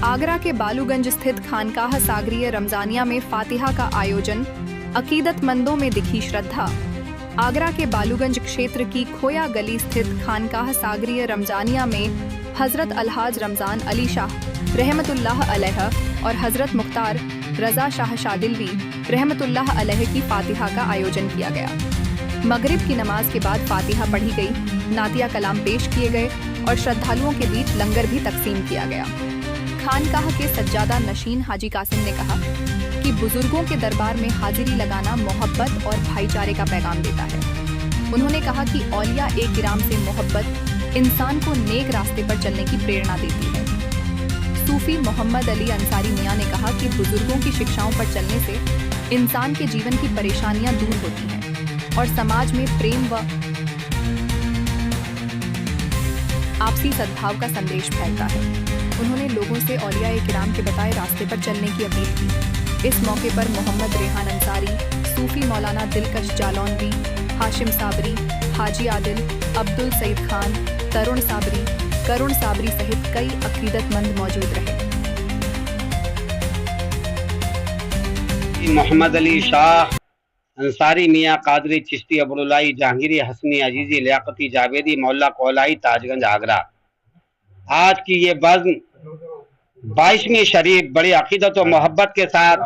आगरा के बालूगंज स्थित खानकाह सागरीय रमजानिया में फातिहा का आयोजन, अकीदतमंदों में दिखी श्रद्धा। आगरा के बालूगंज क्षेत्र की खोया गली स्थित खानकाह सागरीय रमजानिया में हजरत अलहाज रमजान अली शाह रहमतुल्लाह अलैह और हजरत मुख्तार रजा शाह शादिलवी रहमतुल्लाह अलैह की फातिहा का आयोजन किया गया। मगरिब की नमाज के बाद फातिहा पढ़ी गई, नातिया कलाम पेश किए गए और श्रद्धालुओं के बीच लंगर भी तकसीम किया गया। खानकाह के सज्जादा नशीन हाजी कासिम ने कहा कि बुजुर्गों के दरबार में हाजिरी लगाना मोहब्बत और भाईचारे का पैगाम देता है। उन्होंने कहा कि औलिया ए किराम से मोहब्बत इंसान को नेक रास्ते पर चलने की प्रेरणा देती है। सूफी मोहम्मद अली अंसारी मियां ने कहा कि बुजुर्गों की शिक्षाओं पर चलने से इंसान के जीवन की परेशानियां दूर होती हैं और समाज में प्रेम व आपसी सद्भाव का संदेश फैलता है। उन्होंने लोगों से औलिया ए किराम के बताए रास्ते पर चलने की अपील की। इस मौके पर मोहम्मद रेहान अंसारी, सूफी मौलाना दिलकश जालौनवी, हाशिम साबरी, हाजी आदिल, अब्दुल सईद खान, तरुण साबरी सहित कई अकीदतमंद मौजूद रहे। मोहम्मद अली शाह अंसारी, मियाँ कादरी, चिश्ती, अबुलाई, जहांगीरी, हसनी, अजीजी, लियाकती, जावेदी, मौला कोलाई, ताजगंज, आगरा। आज की ये बज़्म 22वीं शरीफ बड़ी अकीदत और मोहब्बत के साथ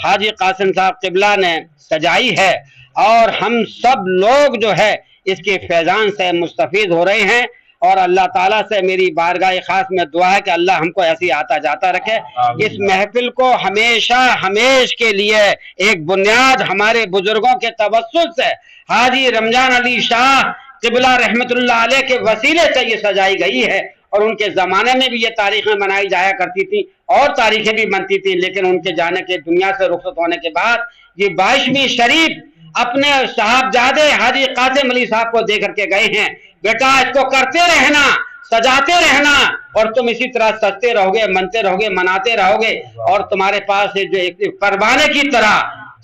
हाजी कासिम साहब किबला ने सजाई है और हम सब लोग जो है इसके फैजान से मुस्तफीद हो रहे हैं। और अल्लाह ताला से मेरी बारगाह खास में दुआ है कि अल्लाह हमको ऐसी आता जाता रखे। इस महफिल को हमेशा हमेश के लिए एक बुनियाद हमारे बुजुर्गों के तवस्सुल से हाजी रमजान अली शाह किबला रहमतुल्लाह अलैह के वसीले से ये सजाई गई है। और उनके ज़माने में भी ये तारीखें मनाई जाया करती थी और तारीखें भी बनती थी, लेकिन उनके जाने के दुनिया से रुखसत होने के बाद ये 22वीं शरीफ अपने साहबजादे हाजी कासिम अली साहब को दे करके गए हैं। बेटा, इसको करते रहना, सजाते रहना और तुम इसी तरह सजते रहोगे, मनते रहोगे, मनाते रहोगे और तुम्हारे पास जो एक परवाने की तरह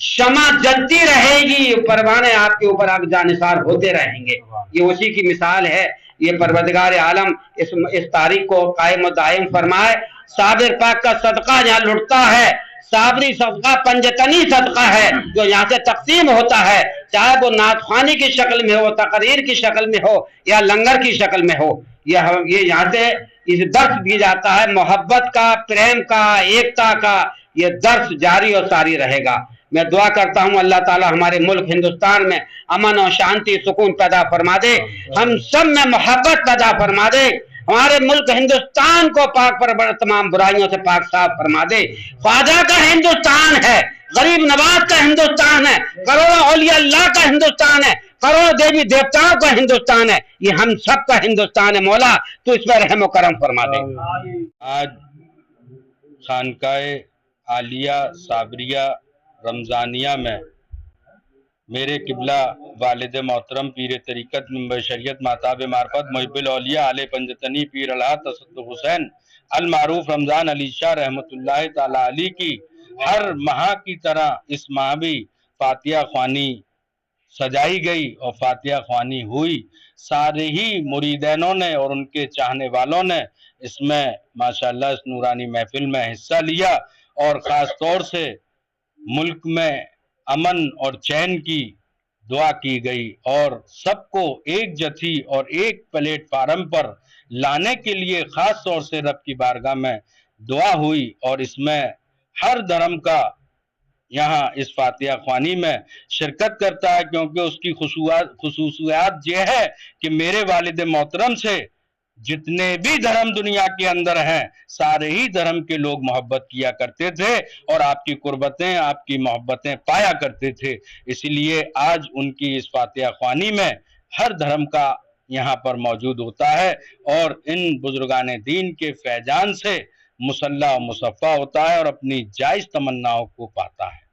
शमा जलती रहेगी, परवाने आपके ऊपर आग जानिसार होते रहेंगे। ये उसी की मिसाल है। ये परवरदिगार आलम इस तारीख को कायम और दायम फरमाए। साबिर पाक का सदका यहाँ लुटता है, साबरी सदका पंजतनी सदका है जो यहाँ से तकसीम होता है, चाहे वो नातखानी की शक्ल में हो, तकरीर की शक्ल में हो या लंगर की शक्ल में हो। ये यहाँ से इस दर्श दिया जाता है मोहब्बत का, प्रेम का, एकता का। ये दर्श जारी और सारी रहेगा। मैं दुआ करता हूँ अल्लाह ताला हमारे मुल्क हिंदुस्तान में अमन और शांति सुकून पैदा फरमा दे, हम सब में मोहब्बत पैदा फरमा दे, हमारे मुल्क हिंदुस्तान को पाक पर तमाम बुराइयों से पाक साफ फरमा दे। ख्वाजा का हिंदुस्तान है, गरीब नवाज का हिंदुस्तान है, करोड़ों औलिया अल्लाह का हिंदुस्तान है, करोड़ों देवी देवताओं का हिंदुस्तान है। ये हम सब का हिंदुस्तान है। मौला तो इस पर रहम करम फरमा दे। आज खानकाह आलिया साबरिया रमजानिया में मेरे किबला वालिद मोहतरम पीर तरीक़त मिंबर शरीयत माताब मार्फत मुहिब्बुल औलिया आले पंजतनी पीर अल्लाह तसद्दुक़ हुसैन अल मारूफ रमजान अली शाह रहमतुल्लाह ताला अली की हर माह की तरह इस माह भी फातिहा ख्वानी सजाई गई और फातिहा ख्वानी हुई। सारे ही मुरीदैनों ने और उनके चाहने वालों ने इसमें माशाअल्लाह इस नूरानी महफिल में हिस्सा लिया और ख़ास तौर से मुल्क में अमन और चैन की दुआ की गई और सबको एक जथी और एक प्लेटफार्म पर लाने के लिए खास तौर से रब की बारगाह में दुआ हुई। और इसमें हर धर्म का यहाँ इस फातिहा ख्वानी में शिरकत करता है, क्योंकि उसकी खुसूसियात ये है कि मेरे वालिद मोहतरम से जितने भी धर्म दुनिया के अंदर हैं सारे ही धर्म के लोग मोहब्बत किया करते थे और आपकी कुर्बतें, आपकी मोहब्बतें पाया करते थे। इसीलिए आज उनकी इस फातिहा ख्वानी में हर धर्म का यहाँ पर मौजूद होता है और इन बुजुर्गान दीन के फैजान से मुसल्ला मुसफ़ा होता है और अपनी जायज़ तमन्नाओं को पाता है।